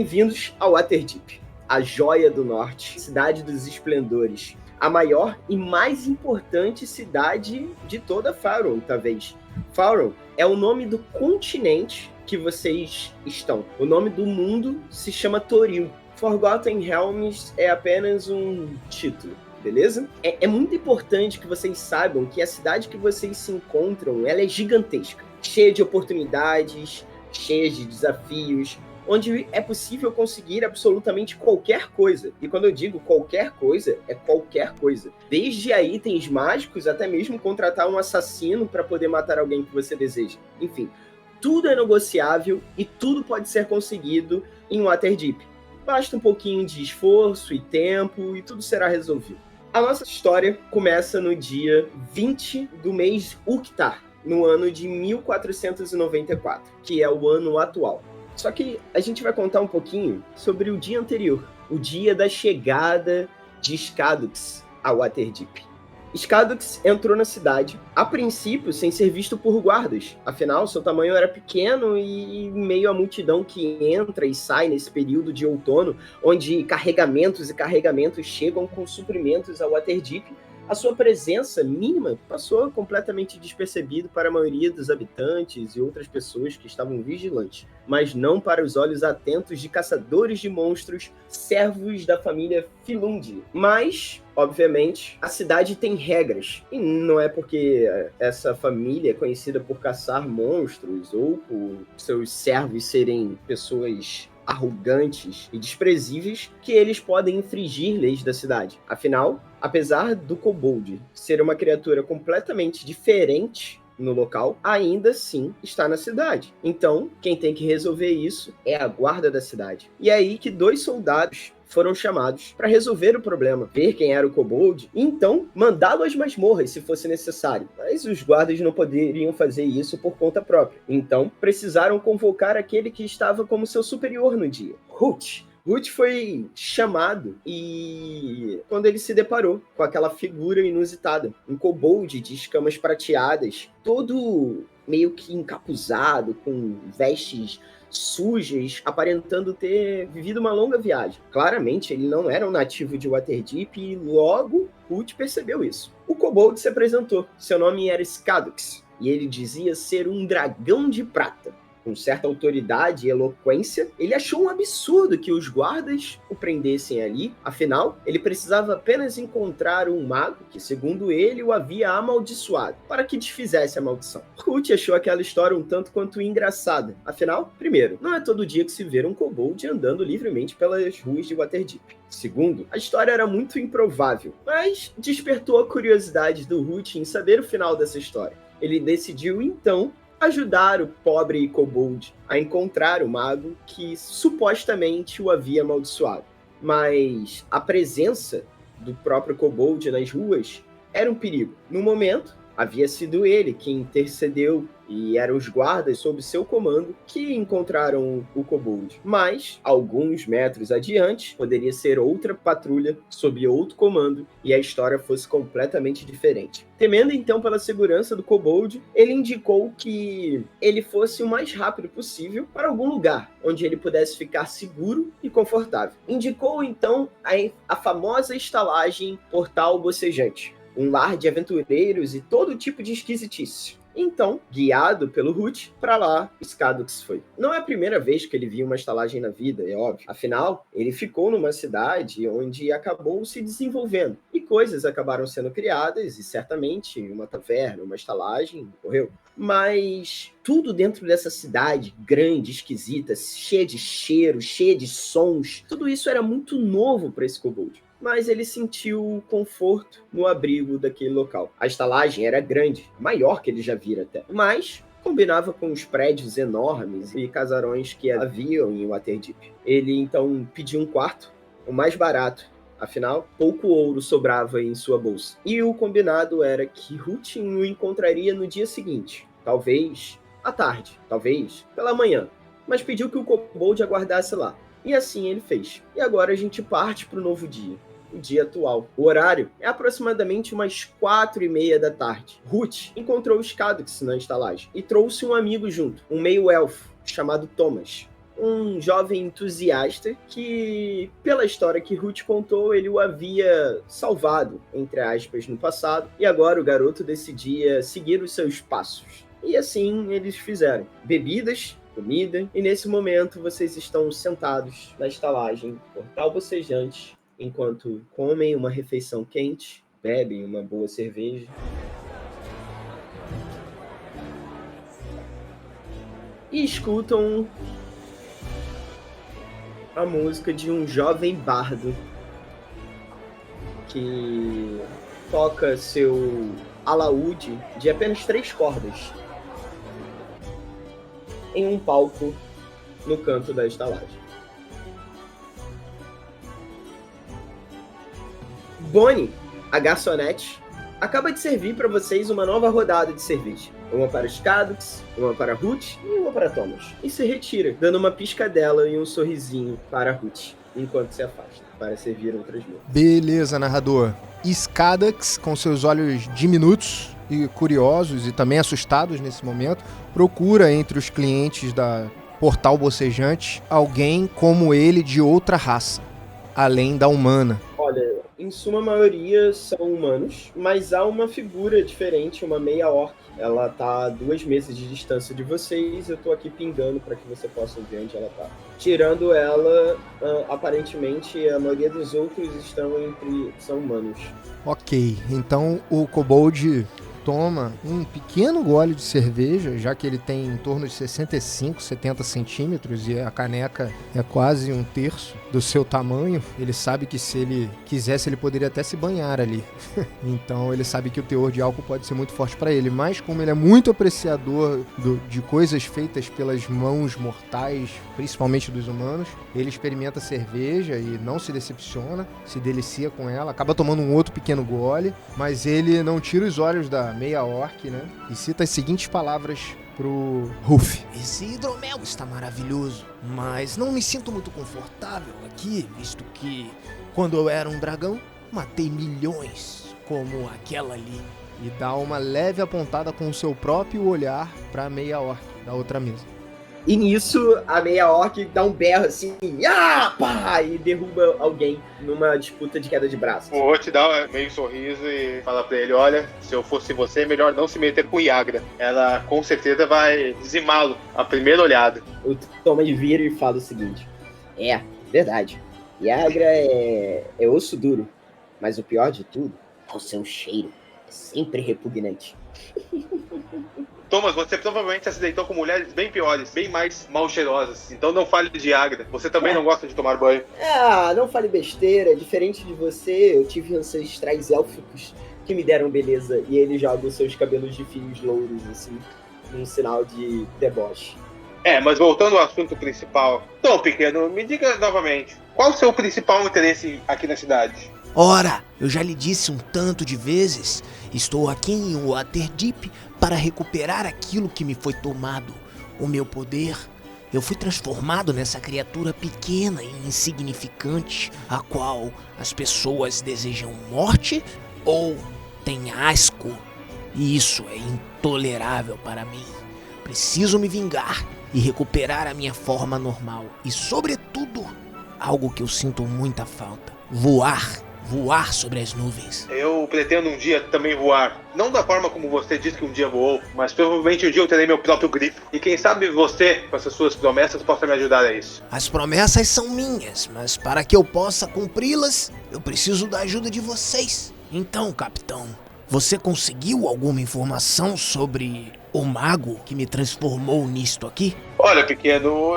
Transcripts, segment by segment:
Bem-vindos ao Waterdeep, a joia do norte, cidade dos esplendores, a maior e mais importante cidade de toda Faerûn, talvez. Faerûn é o nome do continente que vocês estão. O nome do mundo se chama Toril. Forgotten Realms é apenas um título, beleza? É muito importante que vocês saibam que a cidade que vocês se encontram, ela é gigantesca, cheia de oportunidades, cheia de desafios, onde é possível conseguir absolutamente qualquer coisa. E quando eu digo qualquer coisa, é qualquer coisa. Desde itens mágicos até mesmo contratar um assassino para poder matar alguém que você deseja. Enfim, tudo é negociável e tudo pode ser conseguido em Waterdeep. Basta um pouquinho de esforço e tempo e tudo será resolvido. A nossa história começa no dia 20 do mês Uktar, no ano de 1494, que é o ano atual. Só que a gente vai contar um pouquinho sobre o dia anterior, o dia da chegada de Skadux a Waterdeep. Skadux entrou na cidade, a princípio sem ser visto por guardas, afinal seu tamanho era pequeno e em meio à multidão que entra e sai nesse período de outono, onde carregamentos e carregamentos chegam com suprimentos a Waterdeep, a sua presença mínima passou completamente despercebido para a maioria dos habitantes e outras pessoas que estavam vigilantes, mas não para os olhos atentos de caçadores de monstros, servos da família Filund. Mas, obviamente, a cidade tem regras, e não é porque essa família é conhecida por caçar monstros ou por seus servos serem pessoas arrogantes e desprezíveis que eles podem infringir leis da cidade. Afinal, apesar do kobold ser uma criatura completamente diferente no local, ainda assim está na cidade. Então, quem tem que resolver isso é a guarda da cidade. E é aí que 2 soldados foram chamados para resolver o problema, ver quem era o kobold e então mandá-lo às masmorras se fosse necessário. Mas os guardas não poderiam fazer isso por conta própria. Então precisaram convocar aquele que estava como seu superior no dia, Hut. Hut foi chamado e quando ele se deparou com aquela figura inusitada, um kobold de escamas prateadas, todo meio que encapuzado, com vestes sujas, aparentando ter vivido uma longa viagem. Claramente, ele não era um nativo de Waterdeep e logo Hut percebeu isso. O kobold se apresentou. Seu nome era Skadux e ele dizia ser um dragão de prata. Com certa autoridade e eloquência, ele achou um absurdo que os guardas o prendessem ali. Afinal, ele precisava apenas encontrar um mago que, segundo ele, o havia amaldiçoado, para que desfizesse a maldição. Hut achou aquela história um tanto quanto engraçada. Afinal, primeiro, não é todo dia que se vê um kobold andando livremente pelas ruas de Waterdeep. Segundo, a história era muito improvável, mas despertou a curiosidade do Hut em saber o final dessa história. Ele decidiu, então, ajudar o pobre kobold a encontrar o mago que supostamente o havia amaldiçoado. Mas a presença do próprio kobold nas ruas era um perigo. No momento, havia sido ele quem intercedeu e eram os guardas sob seu comando que encontraram o kobold. Mas, alguns metros adiante, poderia ser outra patrulha sob outro comando e a história fosse completamente diferente. Temendo então pela segurança do kobold, ele indicou que ele fosse o mais rápido possível para algum lugar onde ele pudesse ficar seguro e confortável. Indicou então a famosa estalagem Portal Bocejante, um lar de aventureiros e todo tipo de esquisitice. Então, guiado pelo Hut, para lá Skadux foi. Não é a primeira vez que ele viu uma estalagem na vida, é óbvio. Afinal, ele ficou numa cidade onde acabou se desenvolvendo. E coisas acabaram sendo criadas, e certamente uma taverna, uma estalagem, ocorreu. Mas tudo dentro dessa cidade, grande, esquisita, cheia de cheiros, cheia de sons, tudo isso era muito novo para esse kobold. Mas ele sentiu conforto no abrigo daquele local. A estalagem era grande, maior que ele já vira até, mas combinava com os prédios enormes e casarões que haviam em Waterdeep. Ele então pediu um quarto, o mais barato, afinal, pouco ouro sobrava em sua bolsa. E o combinado era que Hut o encontraria no dia seguinte, talvez à tarde, talvez pela manhã, mas pediu que o kobold aguardasse lá. E assim ele fez. E agora a gente parte para o novo dia, o dia atual. O horário é aproximadamente umas 4:30 da tarde. Hut encontrou Skadux na estalagem e trouxe um amigo junto, um meio-elfo chamado Thomas. um jovem entusiasta que, pela história que Ruth contou, ele o havia salvado, entre aspas, no passado, e agora o garoto decidia seguir os seus passos. E assim eles fizeram. Bebidas, comida, e nesse momento vocês estão sentados na estalagem Portal Bocejante, enquanto comem uma refeição quente, bebem uma boa cerveja. E escutam a música de um jovem bardo que toca seu alaúde de apenas 3 cordas em um palco no canto da estalagem. Bonnie, a garçonete, acaba de servir para vocês uma nova rodada de cerveja. Uma para Skadax, uma para Ruth e uma para Thomas. E se retira, dando uma piscadela e um sorrisinho para Ruth, enquanto se afasta, para servir outras mesas. Beleza, narrador. Skadax, com seus olhos diminutos e curiosos e também assustados nesse momento, procura entre os clientes da Portal Bocejante alguém como ele de outra raça, além da humana. Olha, em suma maioria são humanos, mas há uma figura diferente, uma meia-orc. Ela tá a 2 mesas de distância de vocês, eu tô aqui pingando para que você possa ver onde ela tá. Tirando ela, aparentemente a maioria dos outros são humanos. Ok, então o Kobold toma um pequeno gole de cerveja, já que ele tem em torno de 65, 70 centímetros e a caneca é quase 1/3 do seu tamanho. Ele sabe que se ele quisesse, ele poderia até se banhar ali. Então ele sabe que o teor de álcool pode ser muito forte para ele, mas como ele é muito apreciador de coisas feitas pelas mãos mortais, principalmente dos humanos, ele experimenta a cerveja e não se decepciona, se delicia com ela, acaba tomando um outro pequeno gole, mas ele não tira os olhos da meia-orc, né? E cita as seguintes palavras pro Ruff. Esse hidromel está maravilhoso, mas não me sinto muito confortável aqui, visto que, quando eu era um dragão, matei milhões, como aquela ali. E dá uma leve apontada com o seu próprio olhar pra meia-orc da outra mesa. E nisso, a meia-orc dá um berro assim, pá, e derruba alguém numa disputa de queda de braços. O Ruth dá meio sorriso e fala pra ele, olha, se eu fosse você, é melhor não se meter com Yagra. Ela com certeza vai dizimá-lo à primeira olhada. O Thomas vira e fala o seguinte, verdade, Yagra é osso duro, mas o pior de tudo é o seu cheiro, é sempre repugnante. Thomas, você provavelmente se deitou com mulheres bem piores, bem mais mal cheirosas. Então não fale de Yagra. Você também não gosta de tomar banho. Não fale besteira. Diferente de você, eu tive ancestrais élficos que me deram beleza. E ele joga os seus cabelos de fios louros, assim, num sinal de deboche. Mas voltando ao assunto principal. Tom, pequeno, me diga novamente. Qual o seu principal interesse aqui na cidade? Ora, eu já lhe disse um tanto de vezes, estou aqui em Waterdeep para recuperar aquilo que me foi tomado, o meu poder. Eu fui transformado nessa criatura pequena e insignificante, a qual as pessoas desejam morte ou têm asco. E isso é intolerável para mim. Preciso me vingar e recuperar a minha forma normal. E, sobretudo, algo que eu sinto muita falta: voar sobre as nuvens. Eu pretendo um dia também voar. Não da forma como você disse que um dia voou, mas provavelmente um dia eu terei meu próprio grifo. E quem sabe você, com essas suas promessas, possa me ajudar a isso. As promessas são minhas, mas para que eu possa cumpri-las, eu preciso da ajuda de vocês. Então, capitão, você conseguiu alguma informação sobre o mago que me transformou nisto aqui? Olha, pequeno,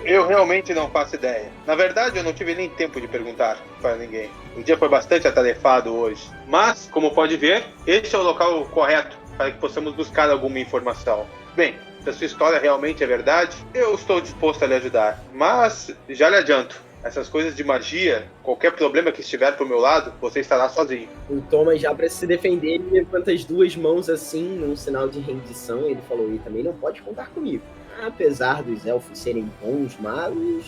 eu realmente não faço ideia. Na verdade, eu não tive nem tempo de perguntar para ninguém. O dia foi bastante atarefado hoje. Mas, como pode ver, este é o local correto para que possamos buscar alguma informação. Bem, se a sua história realmente é verdade, eu estou disposto a lhe ajudar. Mas, já lhe adianto, essas coisas de magia, qualquer problema que estiver pro meu lado, você estará sozinho. O Thomas, já para se defender, ele levanta as 2 mãos assim, num sinal de rendição. Ele falou, e também não pode contar comigo. Apesar dos elfos serem bons magos,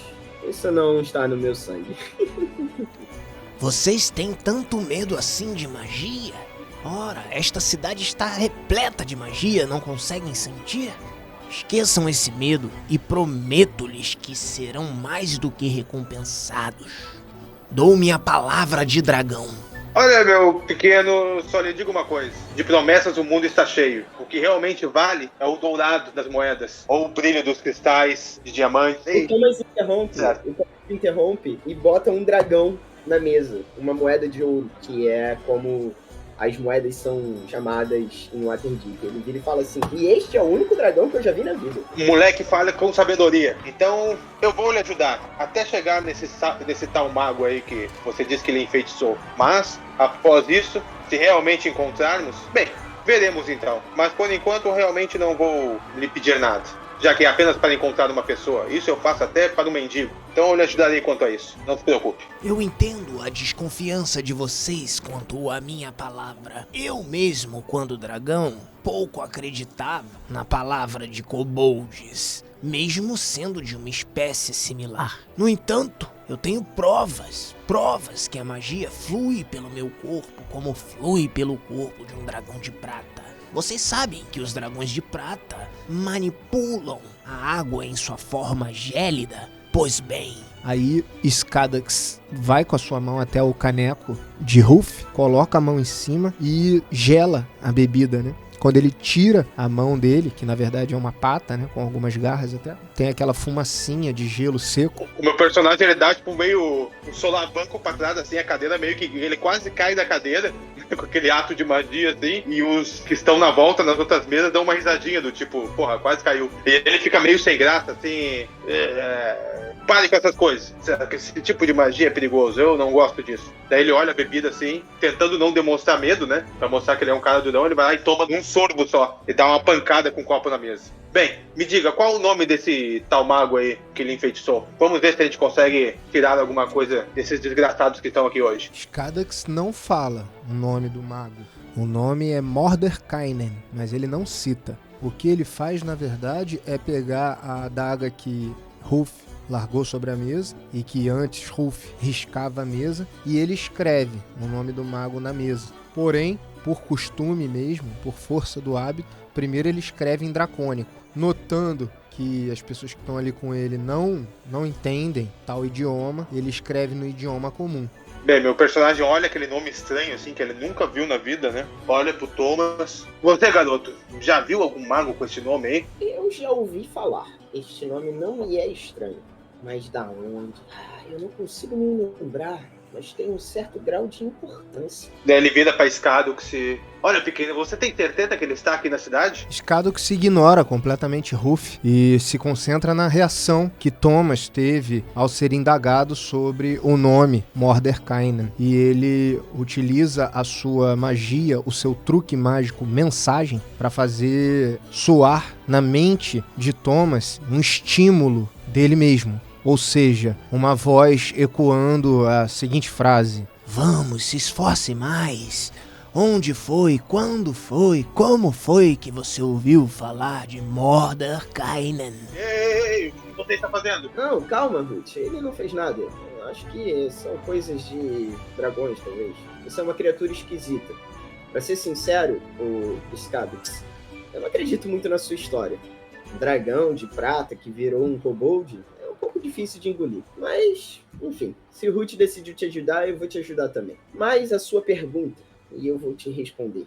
isso não está no meu sangue. Vocês têm tanto medo assim de magia? Ora, esta cidade está repleta de magia, não conseguem sentir? Esqueçam esse medo e prometo-lhes que serão mais do que recompensados. Dou minha palavra de dragão. Olha, meu pequeno, só lhe digo uma coisa. De promessas o mundo está cheio. O que realmente vale é o dourado das moedas. Ou o brilho dos cristais, de diamantes. O Thomas interrompe, Certo. o Thomas interrompe e bota um dragão na mesa. Uma moeda de ouro, que é como as moedas são chamadas em Waterdeep. Ele vira e fala assim, e este é o único dragão que eu já vi na vida. O moleque fala com sabedoria. Então, eu vou lhe ajudar. Até chegar nesse tal mago aí que você disse que ele enfeitiçou. Mas, após isso, se realmente encontrarmos, bem, veremos então. Mas, por enquanto, eu realmente não vou lhe pedir nada. Já que é apenas para encontrar uma pessoa. Isso eu faço até para um mendigo. Então eu lhe ajudarei quanto a isso. Não se preocupe. Eu entendo a desconfiança de vocês quanto à minha palavra. Eu mesmo, quando dragão, pouco acreditava na palavra de kobolds, mesmo sendo de uma espécie similar. No entanto, eu tenho provas que a magia flui pelo meu corpo como flui pelo corpo de um dragão de prata. Vocês sabem que os dragões de prata manipulam a água em sua forma gélida? Pois bem. Aí Skadax vai com a sua mão até o caneco de Ruff, coloca a mão em cima e gela a bebida, né? Quando ele tira a mão dele, que na verdade é uma pata, né, com algumas garras até, tem aquela fumacinha de gelo seco. O meu personagem, ele dá tipo meio um solavanco pra trás, assim, a cadeira meio que... Ele quase cai da cadeira, com aquele ato de magia, assim, e os que estão na volta, nas outras mesas, dão uma risadinha do tipo, porra, quase caiu. E ele fica meio sem graça, assim... Pare com essas coisas. Esse tipo de magia é perigoso. Eu não gosto disso. Daí ele olha a bebida assim, tentando não demonstrar medo, né? Pra mostrar que ele é um cara durão. Ele vai lá e toma um sorbo só. E dá uma pancada com o copo na mesa. Bem, me diga, qual o nome desse tal mago aí que ele enfeitiçou? Vamos ver se a gente consegue tirar alguma coisa desses desgraçados que estão aqui hoje. Skadax não fala o nome do mago. O nome é Mordenkainen, mas ele não cita. O que ele faz, na verdade, é pegar a adaga que Ruff largou sobre a mesa e que antes Ruff riscava a mesa e ele escreve o nome do mago na mesa. Porém, por costume mesmo, por força do hábito, primeiro ele escreve em dracônico, notando que as pessoas que estão ali com ele não entendem tal idioma, ele escreve no idioma comum. Bem, meu personagem olha aquele nome estranho, assim, que ele nunca viu na vida, né? Olha pro Thomas. Você, garoto, já viu algum mago com esse nome aí? Eu já ouvi falar. Este nome não me é estranho. Mas da onde? Eu não consigo me lembrar. Mas tem um certo grau de importância. Daí ele vira pra Skadax e... Olha, pequeno, você tem certeza que ele está aqui na cidade? Skadax ignora completamente Ruff e se concentra na reação que Thomas teve ao ser indagado sobre o nome Mordenkainen. E ele utiliza a sua magia, o seu truque mágico mensagem, para fazer soar na mente de Thomas um estímulo dele mesmo. Ou seja, uma voz ecoando a seguinte frase: Vamos, se esforce mais. Onde foi, quando foi, como foi que você ouviu falar de Mordenkainen? Ei, o que você está fazendo? Não, calma, Ruth. Ele não fez nada. Eu acho que são coisas de dragões, talvez. Isso é uma criatura esquisita. Pra ser sincero, o Skadax, eu não acredito muito na sua história. Um dragão de prata que virou um kobold... um pouco difícil de engolir. Mas, enfim, se o Ruth decidiu te ajudar, eu vou te ajudar também. Mas a sua pergunta, e eu vou te responder.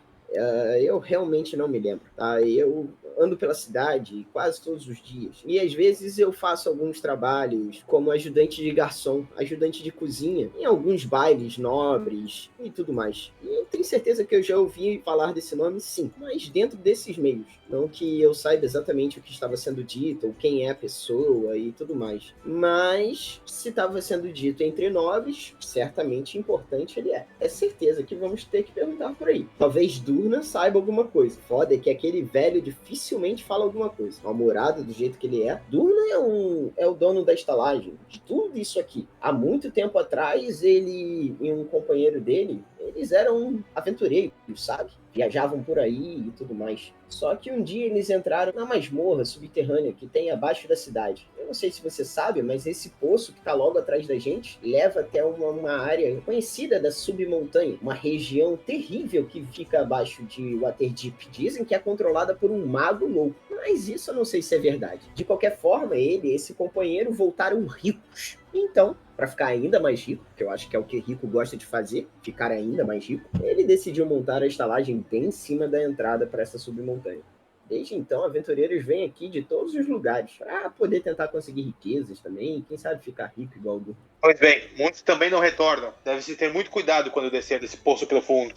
Eu realmente não me lembro, tá? Eu ando pela cidade quase todos os dias. E às vezes eu faço alguns trabalhos como ajudante de garçom, ajudante de cozinha, em alguns bailes nobres e tudo mais. E eu tenho certeza que eu já ouvi falar desse nome, sim. Mas dentro desses meios. Não que eu saiba exatamente o que estava sendo dito, ou quem é a pessoa e tudo mais. Mas, se estava sendo dito entre nobres, certamente importante ele é. É certeza que vamos ter que perguntar por aí. Talvez Durna saiba alguma coisa. Foda é que aquele velho dificilmente fala alguma coisa. Mal-humorado do jeito que ele é. Durna é o dono da estalagem, de tudo isso aqui. Há muito tempo atrás, ele e um companheiro dele, eles eram aventureiros, sabe? Viajavam por aí e tudo mais. Só que um dia eles entraram na masmorra subterrânea que tem abaixo da cidade. não sei se você sabe, mas esse poço que tá logo atrás da gente leva até uma área conhecida da submontanha, uma região terrível que fica abaixo de Waterdeep. Dizem que é controlada por um mago louco, mas isso eu não sei se é verdade. De qualquer forma, ele e esse companheiro voltaram ricos. Então, para ficar ainda mais rico, que eu acho que é o que rico gosta de fazer, ficar ainda mais rico, ele decidiu montar a estalagem bem em cima da entrada para essa submontanha. Desde então, aventureiros vêm aqui de todos os lugares para poder tentar conseguir riquezas também, e quem sabe ficar rico igual o Du. Pois bem, muitos também não retornam. Deve-se ter muito cuidado quando descer desse poço profundo.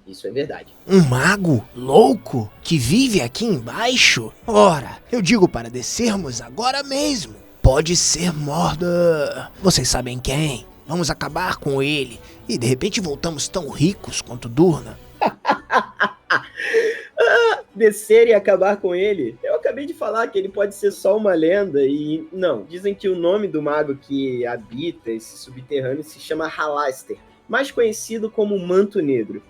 Isso é verdade. Um mago louco que vive aqui embaixo? Ora, eu digo para descermos agora mesmo. Pode ser Mordor. Vocês sabem quem? Vamos acabar com ele e de repente voltamos tão ricos quanto Durna. Descer e acabar com ele? Eu acabei de falar que ele pode ser só uma lenda e não. Dizem que o nome do mago que habita esse subterrâneo se chama Halaster, mais conhecido como Manto Negro.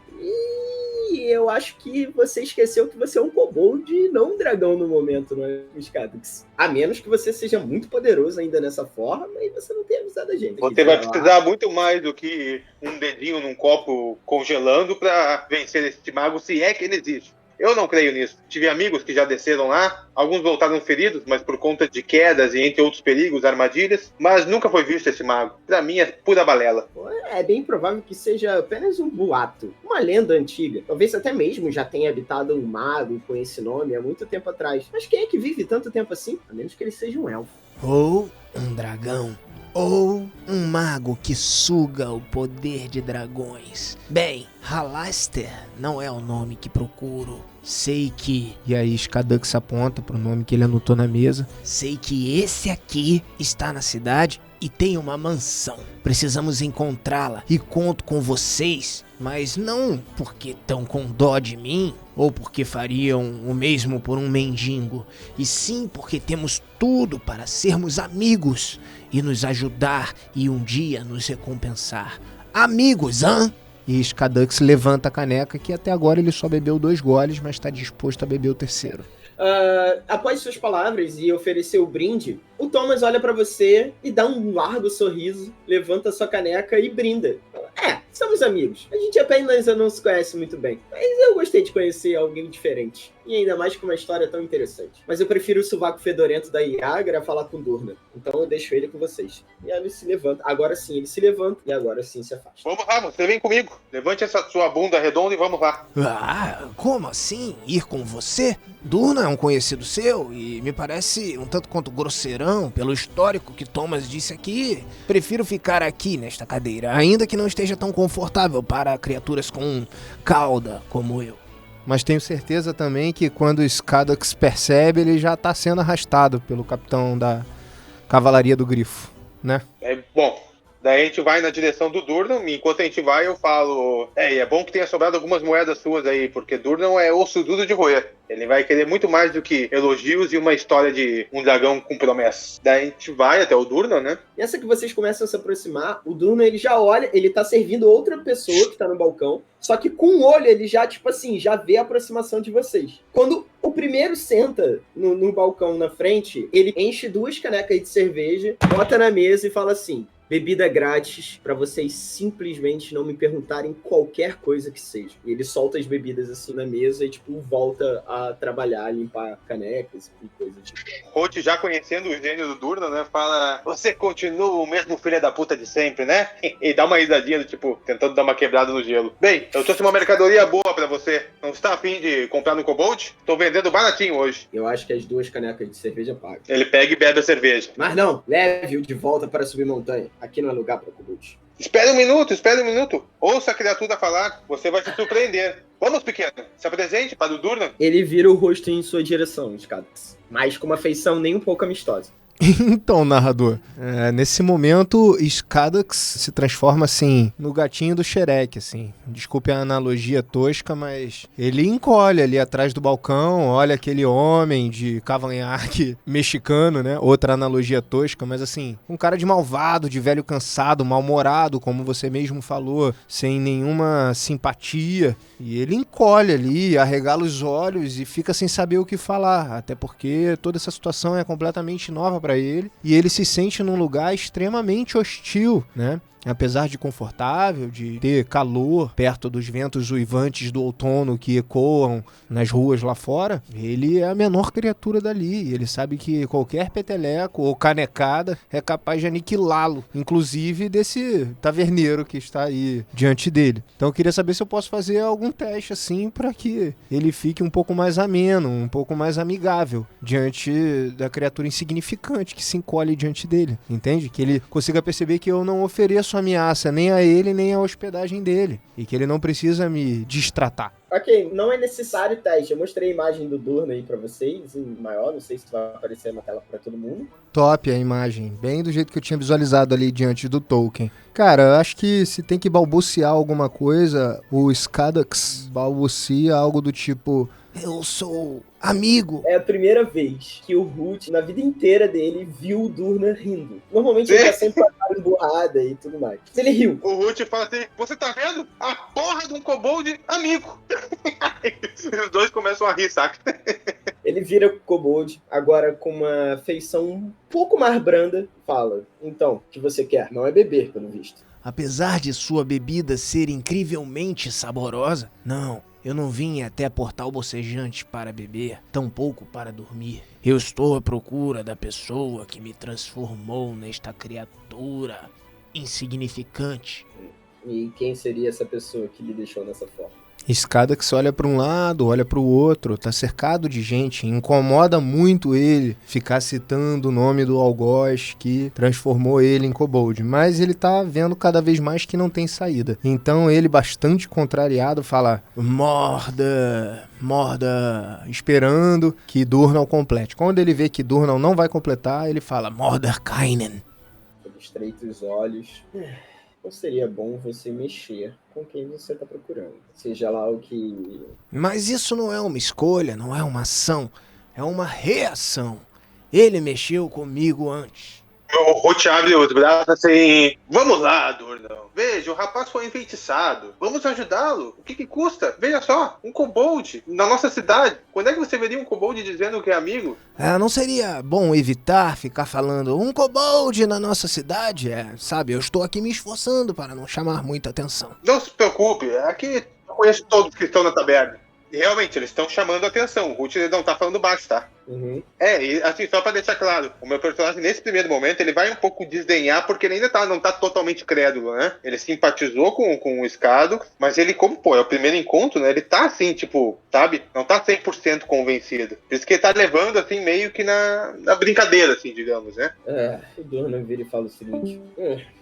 E eu acho que você esqueceu que você é um kobold e não um dragão no momento, não é, Skadax? A menos que você seja muito poderoso ainda nessa forma e você não tenha avisado a gente. Você vai precisar muito mais do que um dedinho num copo congelando para vencer esse mago, se é que ele existe. Eu não creio nisso. Tive amigos que já desceram lá, alguns voltaram feridos, mas por conta de quedas e entre outros perigos, armadilhas, mas nunca foi visto esse mago. Pra mim é pura balela. É bem provável que seja apenas um boato, uma lenda antiga. Talvez até mesmo já tenha habitado um mago com esse nome há muito tempo atrás. Mas quem é que vive tanto tempo assim? A menos que ele seja um elfo. Ou um dragão. Ou um mago que suga o poder de dragões. Bem, Halaster não é o nome que procuro. Sei que... E aí Skadax aponta pro nome que ele anotou na mesa. Sei que esse aqui está na cidade e tem uma mansão. Precisamos encontrá-la e conto com vocês. Mas não porque estão com dó de mim ou porque fariam o mesmo por um mendigo. E sim porque temos tudo para sermos amigos e nos ajudar e um dia nos recompensar. Amigos, hã? E Skadax levanta a caneca que até agora ele só bebeu 2 goles, mas está disposto a beber o terceiro. Após suas palavras e oferecer o brinde, o Thomas olha pra você e dá um largo sorriso, levanta sua caneca e brinda. Somos amigos. A gente apenas não se conhece muito bem, mas eu gostei de conhecer alguém diferente. E ainda mais com uma história tão interessante. Mas eu prefiro o sovaco fedorento da Yagra a falar com Durna. Então eu deixo ele com vocês. E aí ele se levanta. Agora sim ele se levanta e agora sim se afasta. Vamos lá, você vem comigo. Levante essa sua bunda redonda e vamos lá. Como assim? Ir com você? Durna é um conhecido seu e me parece um tanto quanto grosseirão pelo histórico que Thomas disse aqui. Prefiro ficar aqui nesta cadeira, ainda que não esteja tão confortável para criaturas com cauda como eu. Mas tenho certeza também que quando o Skadax percebe, ele já está sendo arrastado pelo capitão da Cavalaria do Grifo, né? Bom, daí a gente vai na direção do Durnan, e enquanto a gente vai eu falo... E é bom que tenha sobrado algumas moedas suas aí, porque Durnan é osso duro de roer. Ele vai querer muito mais do que elogios e uma história de um dragão com promessas. Daí a gente vai até o Durnan, né? Nessa que vocês começam a se aproximar, o Durnan, ele já olha, ele tá servindo outra pessoa que tá no balcão, só que com o olho ele já, tipo assim, já vê a aproximação de vocês. Quando o primeiro senta no balcão na frente, ele enche 2 canecas de cerveja, bota na mesa e fala assim: bebida grátis pra vocês simplesmente não me perguntarem qualquer coisa que seja. E ele solta as bebidas assim na mesa e, tipo, volta a trabalhar, limpar canecas e coisas tipo. Holt, já conhecendo o gênio do Durnan, né, fala: você continua o mesmo filho da puta de sempre, né? E dá uma risadinha, tipo, tentando dar uma quebrada no gelo. Bem, eu trouxe uma mercadoria boa pra você. Não está a fim de comprar no Kobold? Tô vendendo baratinho hoje. Eu acho que as 2 canecas de cerveja pagam. Ele pega e bebe a cerveja. Mas não, leve-o de volta para subir montanha. Aqui não é lugar para Kobold. Espere um minuto. Ouça a criatura falar, você vai se surpreender. Vamos, pequeno, se apresente para o Durnan. Ele vira o rosto em sua direção, Skadax, mas com uma feição nem um pouco amistosa. Então, narrador, nesse momento, Skadax se transforma, assim, no gatinho do Shrek, assim. Desculpe a analogia tosca, mas ele encolhe ali atrás do balcão, olha aquele homem de cavanhaque mexicano, né? Outra analogia tosca, mas assim, um cara de malvado, de velho cansado, mal-humorado, como você mesmo falou, sem nenhuma simpatia. E ele encolhe ali, arregala os olhos e fica sem saber o que falar, até porque toda essa situação é completamente nova pra pra ele, e ele se sente num lugar extremamente hostil, né? Apesar de confortável, de ter calor perto dos ventos uivantes do outono que ecoam nas ruas lá fora, ele é a menor criatura dali. Ele sabe que qualquer peteleco ou canecada é capaz de aniquilá-lo, inclusive desse taverneiro que está aí diante dele. Então eu queria saber se eu posso fazer algum teste assim para que ele fique um pouco mais ameno, um pouco mais amigável diante da criatura insignificante que se encolhe diante dele, entende? Que ele consiga perceber que eu não ofereço ameaça nem a ele, nem à hospedagem dele. E que ele não precisa me destratar. Ok, não é necessário teste. Eu mostrei a imagem do Durna aí pra vocês, em maior, não sei se vai aparecer na tela pra todo mundo. Top a imagem, bem do jeito que eu tinha visualizado ali diante do Tolkien. Cara, eu acho que se tem que balbuciar alguma coisa, o Skadax balbucia algo do tipo: eu sou amigo. É a primeira vez que o Ruth, na vida inteira dele, viu o Durna rindo. Normalmente ele tá sempre com a cara emburrada e tudo mais. Mas ele riu. O Ruth fala assim: você tá vendo? A porra de um kobold amigo. Os dois começam a rir, saca? Ele vira kobold, agora com uma feição um pouco mais branda, fala: então, o que você quer? Não é beber, pelo visto. Apesar de sua bebida ser incrivelmente saborosa, não, eu não vim até Portal Bocejante para beber, tampouco para dormir. Eu estou à procura da pessoa que me transformou nesta criatura insignificante. E quem seria essa pessoa que lhe deixou nessa forma? Escada que se olha para um lado, olha para o outro, tá cercado de gente, incomoda muito ele ficar citando o nome do algoz que transformou ele em kobold, mas ele tá vendo cada vez mais que não tem saída. Então ele, bastante contrariado, fala: Morda, esperando que Durnal complete. Quando ele vê que Durnal não vai completar, ele fala: Morderkainen. Ele estreita os olhos. Não seria bom você mexer com quem você está procurando? Seja lá o que... Mas isso não é uma escolha, não é uma ação. É uma reação. Ele mexeu comigo antes. O Ruth abre os braços assim: vamos lá, Durnal. Veja, o rapaz foi enfeitiçado. Vamos ajudá-lo. O que custa? Veja só, um kobold na nossa cidade. Quando é que você veria um kobold dizendo que é amigo? Não seria bom evitar ficar falando um kobold na nossa cidade? Sabe, eu estou aqui me esforçando para não chamar muita atenção. Não se preocupe, aqui eu conheço todos que estão na taberna. E realmente, eles estão chamando a atenção. O Ruth não tá falando baixo, tá? Uhum. E assim, só pra deixar claro, o meu personagem, nesse primeiro momento, ele vai um pouco desdenhar, porque ele ainda não tá totalmente crédulo, né? Ele simpatizou com o Escado, mas ele, como, é o primeiro encontro, né? Ele tá assim, tipo, sabe? Não tá 100% convencido. Por isso que ele tá levando, assim, meio que na brincadeira, assim, digamos, né? O Durna vira e fala o seguinte: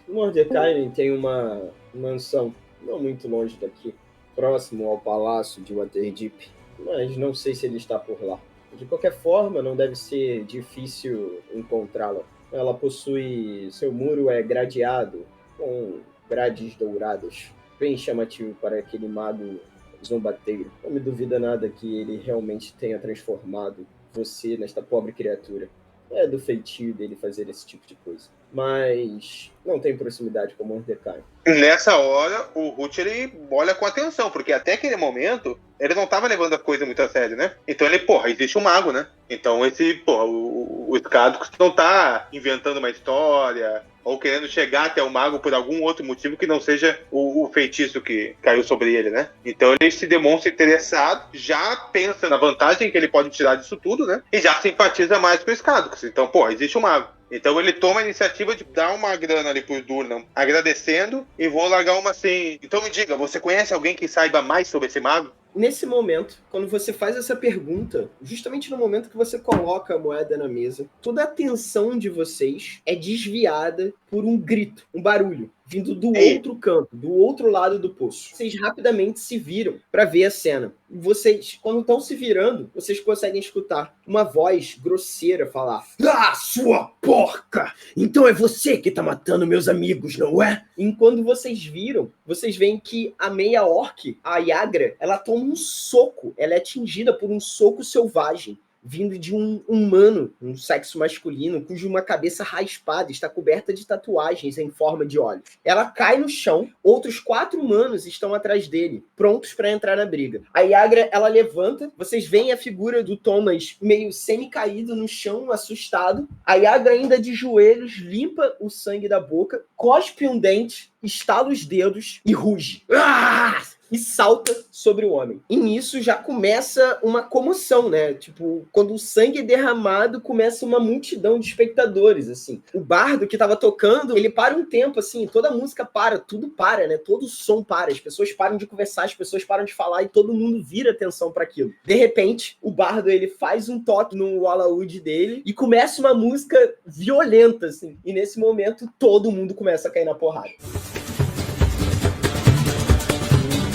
Mordecai tem uma mansão não muito longe daqui, próximo ao palácio de Waterdeep, mas não sei se ele está por lá. De qualquer forma, não deve ser difícil encontrá-la. Ela possui... seu muro é gradeado com grades douradas, bem chamativo para aquele mago zombateiro. Não me duvida nada que ele realmente tenha transformado você nesta pobre criatura. É do feitio dele fazer esse tipo de coisa. Mas não tem proximidade com Mordecai. Nessa hora, o Ruth, ele olha com atenção, porque até aquele momento, ele não tava levando a coisa muito a sério, né? Então ele, existe um mago, né? Então o Escado não tá inventando uma história, ou querendo chegar até o mago por algum outro motivo que não seja o feitiço que caiu sobre ele, né? Então ele se demonstra interessado, já pensa na vantagem que ele pode tirar disso tudo, né? E já simpatiza mais com o Escado. Então, existe um mago. Então ele toma a iniciativa de dar uma grana ali pro Durnan, agradecendo, e vou largar uma assim: então me diga, você conhece alguém que saiba mais sobre esse mago? Nesse momento, quando você faz essa pergunta, justamente no momento que você coloca a moeda na mesa, toda a atenção de vocês é desviada por um grito, um barulho, vindo do outro canto, do outro lado do poço. Vocês rapidamente se viram para ver a cena. E vocês, quando estão se virando, vocês conseguem escutar uma voz grosseira falar: "Ah, sua porca! Então é você que tá matando meus amigos, não é?" E quando vocês viram, vocês veem que a meia-orc, a Yagra, ela toma um soco, ela é atingida por um soco selvagem, vindo de um humano, um sexo masculino, cuja uma cabeça raspada está coberta de tatuagens em forma de olhos. Ela cai no chão, outros 4 humanos estão atrás dele, prontos para entrar na briga. A Yagra, ela levanta, vocês veem a figura do Thomas meio semi-caído no chão, assustado. A Yagra ainda de joelhos, limpa o sangue da boca, cospe um dente, estala os dedos e ruge. Ah! E salta sobre o homem. E nisso já começa uma comoção, né? Tipo, quando o sangue é derramado, começa uma multidão de espectadores, assim. O bardo que tava tocando, ele para um tempo, assim, toda a música para, tudo para, né? Todo o som para, as pessoas param de conversar, as pessoas param de falar e todo mundo vira atenção para aquilo. De repente, o bardo, ele faz um toque no alaúde dele e começa uma música violenta, assim. E nesse momento, todo mundo começa a cair na porrada.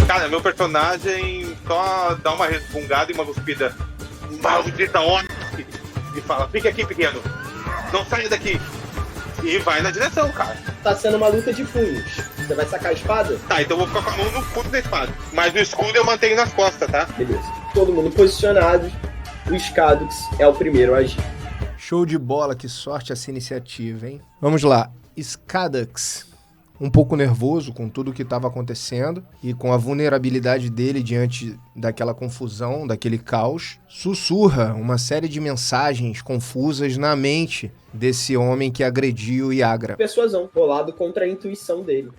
Cara, meu personagem só dá uma resmungada e uma cuspida. Maldita homem! E fala, fique aqui, pequeno. Não saia daqui. E vai na direção, cara. Tá sendo uma luta de punhos. Você vai sacar a espada? Tá, então eu vou ficar com a mão no fundo da espada. Mas o escudo eu mantenho nas costas, tá? Beleza. Todo mundo posicionado. O Skadux é o primeiro a agir. Show de bola, que sorte essa iniciativa, hein? Vamos lá. Skadux, um pouco nervoso com tudo o que estava acontecendo e com a vulnerabilidade dele diante daquela confusão, daquele caos, sussurra uma série de mensagens confusas na mente desse homem que agrediu Yagra. Persuasão, rolado contra a intuição dele.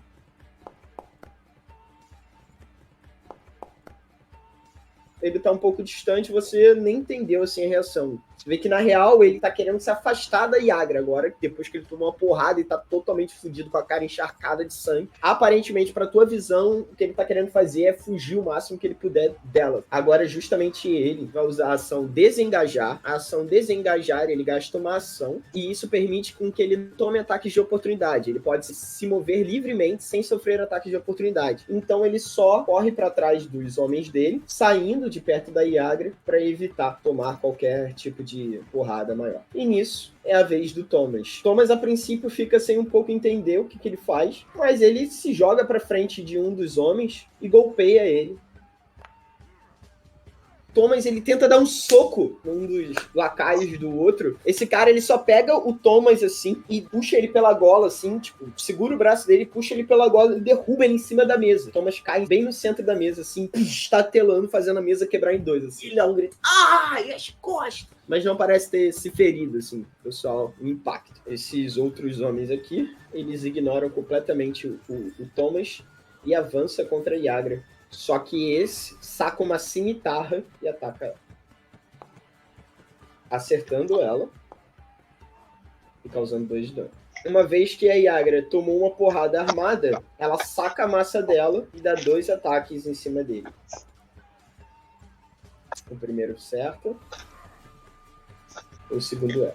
Ele tá um pouco distante, você nem entendeu assim a reação. Você vê que, na real, ele tá querendo se afastar da Yagra agora, depois que ele tomou uma porrada e tá totalmente fudido com a cara encharcada de sangue. Aparentemente, pra tua visão, o que ele tá querendo fazer é fugir o máximo que ele puder dela. Agora, justamente ele vai usar a ação desengajar. A ação desengajar, ele gasta uma ação, e isso permite com que ele tome ataques de oportunidade. Ele pode se mover livremente sem sofrer ataques de oportunidade. Então, ele só corre pra trás dos homens dele, saindo de perto da Yagra pra evitar tomar qualquer tipo de porrada maior. E nisso é a vez do Thomas. Thomas, a princípio, fica sem um pouco entender o que ele faz, mas ele se joga pra frente de um dos homens e golpeia ele. Thomas, ele tenta dar um soco num dos lacaios do outro. Esse cara, ele só pega o Thomas, assim, e puxa ele pela gola, assim, tipo, segura o braço dele, puxa ele pela gola e derruba ele em cima da mesa. Thomas cai bem no centro da mesa, assim, estatelando, fazendo a mesa quebrar em dois, assim. Ele dá um grito, ai, as costas! Mas não parece ter se ferido, assim, pessoal, o impacto. Esses outros homens aqui, eles ignoram completamente o Thomas e avançam contra a Yagra. Só que esse saca uma cimitarra e ataca ela. Acertando ela e causando 2 de dano. Uma vez que a Yagra tomou uma porrada armada, ela saca a massa dela e dá 2 ataques em cima dele. O primeiro certo. O segundo é.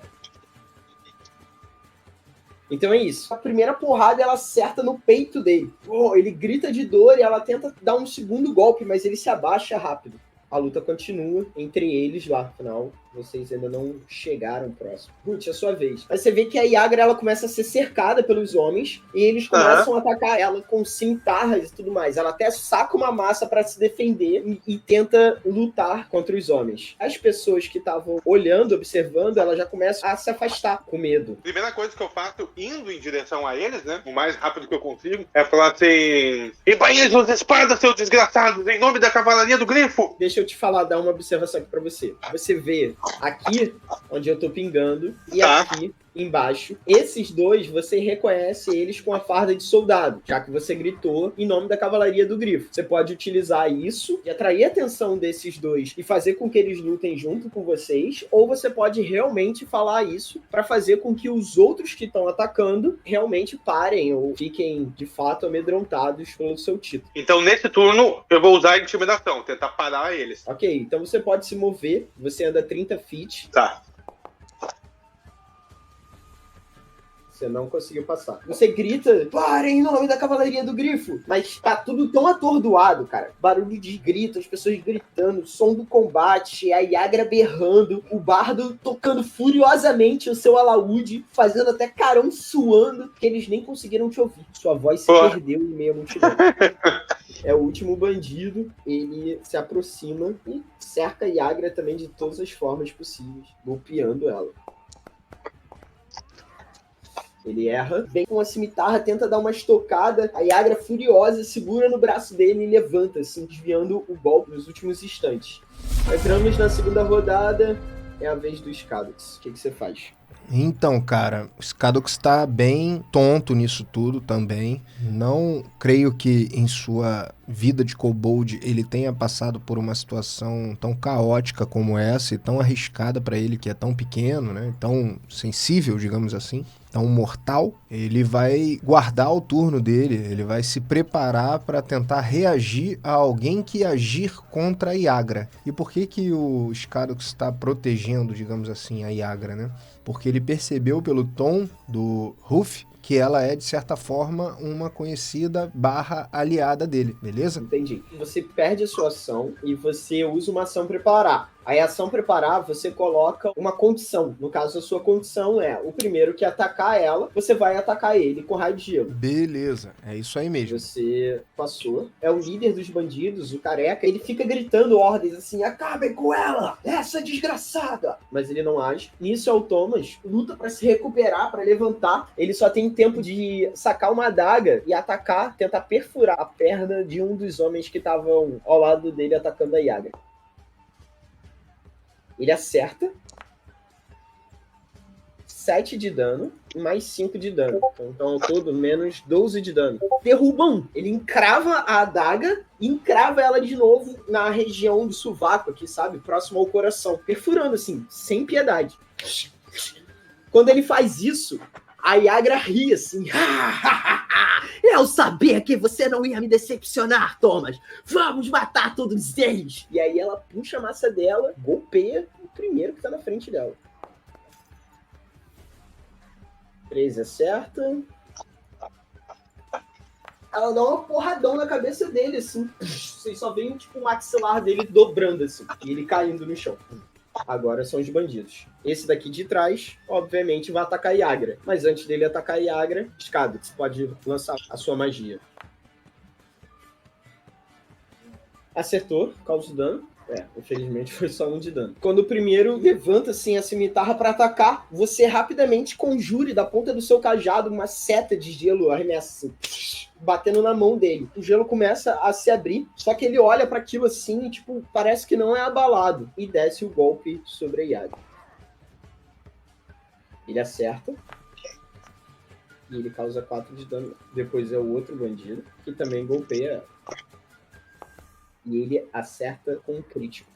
Então é isso. A primeira porrada, ela acerta no peito dele. Ele grita de dor e ela tenta dar um segundo golpe, mas ele se abaixa rápido. A luta continua entre eles lá. Afinal, vocês ainda não chegaram próximo. Ruth, é a sua vez. Mas você vê que a Yagra, ela começa a ser cercada pelos homens e eles começam a atacar ela com cimitarras e tudo mais. Ela até saca uma massa para se defender e tenta lutar contra os homens. As pessoas que estavam olhando, observando, ela já começam a se afastar com medo. Primeira coisa que eu faço, indo em direção a eles, né, o mais rápido que eu consigo, é falar assim: embainhem suas espadas, seus desgraçados, em nome da cavalaria do Grifo! Deixa eu te falar, dar uma observação aqui pra você. Você vê aqui, onde eu tô pingando, e aqui embaixo, esses dois, você reconhece eles com a farda de soldado, já que você gritou em nome da cavalaria do Grifo. Você pode utilizar isso e atrair a atenção desses dois e fazer com que eles lutem junto com vocês, ou você pode realmente falar isso para fazer com que os outros que estão atacando realmente parem ou fiquem, de fato, amedrontados pelo seu título. Então, nesse turno, eu vou usar a intimidação, tentar parar eles. Ok, então você pode se mover, você anda 30 feet. Tá. Você não conseguiu passar. Você grita, parem em nome da cavalaria do Grifo. Mas tá tudo tão atordoado, cara. Barulho de grito, as pessoas gritando, som do combate, a Yagra berrando, o bardo tocando furiosamente o seu alaúde, fazendo até carão suando, que eles nem conseguiram te ouvir. Sua voz se perdeu em meio à multidão. é o último bandido. Ele se aproxima e cerca a Yagra também de todas as formas possíveis, golpeando ela. Ele erra, vem com a cimitarra, tenta dar uma estocada. A Yagra, furiosa, segura no braço dele e levanta, assim, desviando o golpe nos últimos instantes. Entramos na segunda rodada, é a vez do Skadux. O que você faz? Então, cara, o Skadux está bem tonto nisso tudo também. Não creio que em sua vida de kobold ele tenha passado por uma situação tão caótica como essa e tão arriscada para ele, que é tão pequeno, né? Tão sensível, digamos assim, tão mortal. Ele vai guardar o turno dele, ele vai se preparar para tentar reagir a alguém que agir contra a Yagra. E por que o Skadux está protegendo, digamos assim, a Yagra, né? Porque ele percebeu pelo tom do Ruff que ela é, de certa forma, uma conhecida / aliada dele, beleza? Entendi. Você perde a sua ação e você usa uma ação preparar. Aí a ação preparar, você coloca uma condição. No caso, a sua condição é o primeiro que atacar ela, você vai atacar ele com raio de gelo. Beleza, é isso aí mesmo. Você passou. É o líder dos bandidos, o careca. Ele fica gritando ordens assim, acabem com ela, essa desgraçada. Mas ele não age. Nisso é o Thomas, luta pra se recuperar, pra levantar. Ele só tem tempo de sacar uma adaga e atacar, tentar perfurar a perna de um dos homens que estavam ao lado dele atacando a Yagra. Ele acerta 7 de dano e mais 5 de dano. Então, ao todo, menos 12 de dano. Derruba um. Ele encrava a adaga e encrava ela de novo na região do sovaco aqui, sabe? Próximo ao coração. Perfurando, assim, sem piedade. Quando ele faz isso, a Yagra ri, assim. Eu sabia que você não ia me decepcionar, Thomas. Vamos matar todos eles. E aí ela puxa a massa dela, golpeia o primeiro que tá na frente dela. 13 acerta. Ela dá uma porradão na cabeça dele, assim. Vocês só veem, tipo, o maxilar dele dobrando, assim. E ele caindo no chão. Agora são os bandidos. Esse daqui de trás, obviamente, vai atacar a Yagra. Mas antes dele atacar a Yagra, Skadux pode lançar a sua magia. Acertou, causa dano. Infelizmente foi só 1 de dano. Quando o primeiro levanta assim a cimitarra para atacar, você rapidamente conjure da ponta do seu cajado uma seta de gelo, arremessa assim, batendo na mão dele. O gelo começa a se abrir, só que ele olha para aquilo assim e tipo, parece que não é abalado. E desce o golpe sobre a Yagra. Ele acerta. E ele causa 4 de dano. Depois é o outro bandido, que também golpeia ela. E ele acerta com um crítico.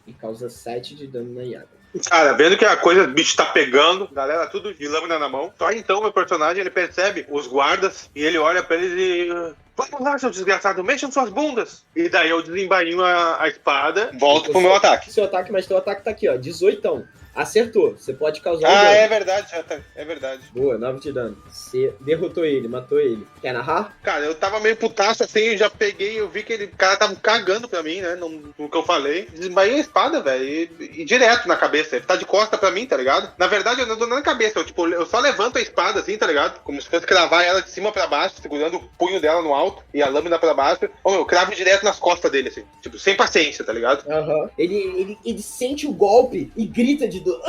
E causa 7 de dano na Yagra. Cara, vendo que a coisa, o bicho tá pegando, galera tudo de lâmina na mão. Só então meu personagem, ele percebe os guardas e ele olha pra eles e... Vamos lá, seu desgraçado, mexam suas bundas. E daí eu desembainho a espada, volto pro meu ataque. Seu ataque, mas teu ataque tá aqui, ó, 18. Acertou, você pode causar um dano. dano. É verdade, é verdade. Boa, 9 de dano. Você derrotou ele, matou ele. Quer narrar? Cara, eu tava meio putaço assim, eu já peguei, eu vi que o cara tava cagando pra mim, né, no que eu falei. Desembainhei a espada, velho, e direto na cabeça. Ele tá de costa pra mim, tá ligado? Na verdade, eu não dou na cabeça, eu só levanto a espada assim, tá ligado? Como se fosse cravar ela de cima pra baixo, segurando o punho dela no alto e a lâmina pra baixo. Eu cravo direto nas costas dele, assim. Tipo, sem paciência, tá ligado? Aham. Ele sente o golpe e grita de dor.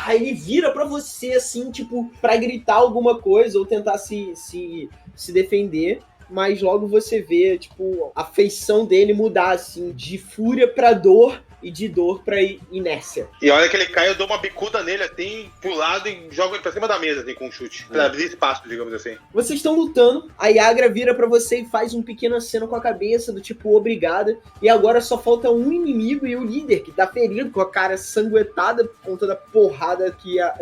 Ele vira pra você, assim, tipo, pra gritar alguma coisa ou tentar se defender. Mas logo você vê, tipo, a feição dele mudar, assim, de fúria pra dor e de dor pra inércia. E a hora que ele cai, eu dou uma bicuda nele, assim, pro lado e jogo ele pra cima da mesa, assim, com um chute. Pra abrir espaço, digamos assim. Vocês estão lutando, a Yagra vira pra você e faz um pequeno aceno com a cabeça, do tipo, obrigada. E agora só falta um inimigo e o líder, que tá ferido, com a cara sanguentada por conta da porrada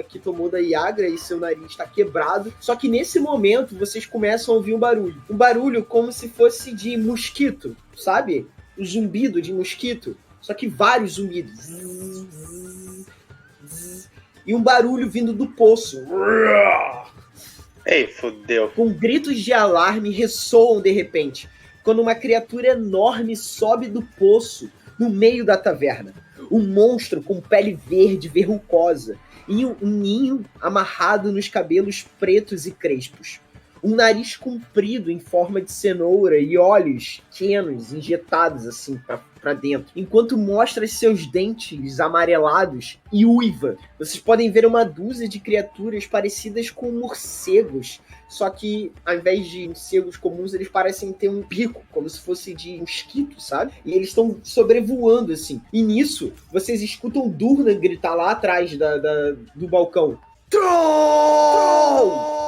que tomou da Yagra e seu nariz tá quebrado. Só que nesse momento, vocês começam a ouvir um barulho. Um barulho como se fosse de mosquito, sabe? Um zumbido de mosquito. Só que vários zumbidos. E um barulho vindo do poço. Ei, fodeu. Com gritos de alarme ressoam de repente, quando uma criatura enorme sobe do poço no meio da taverna. Um monstro com pele verde verrucosa e um ninho amarrado nos cabelos pretos e crespos. um nariz comprido em forma de cenoura e olhos pequenos injetados assim para dentro, enquanto mostra seus dentes amarelados e uiva. Vocês podem ver uma dúzia de criaturas parecidas com morcegos, só que ao invés de morcegos comuns, eles parecem ter um bico, como se fosse de mosquito, sabe? E eles estão sobrevoando assim. E nisso, vocês escutam Durnan gritar lá atrás do balcão: Troll!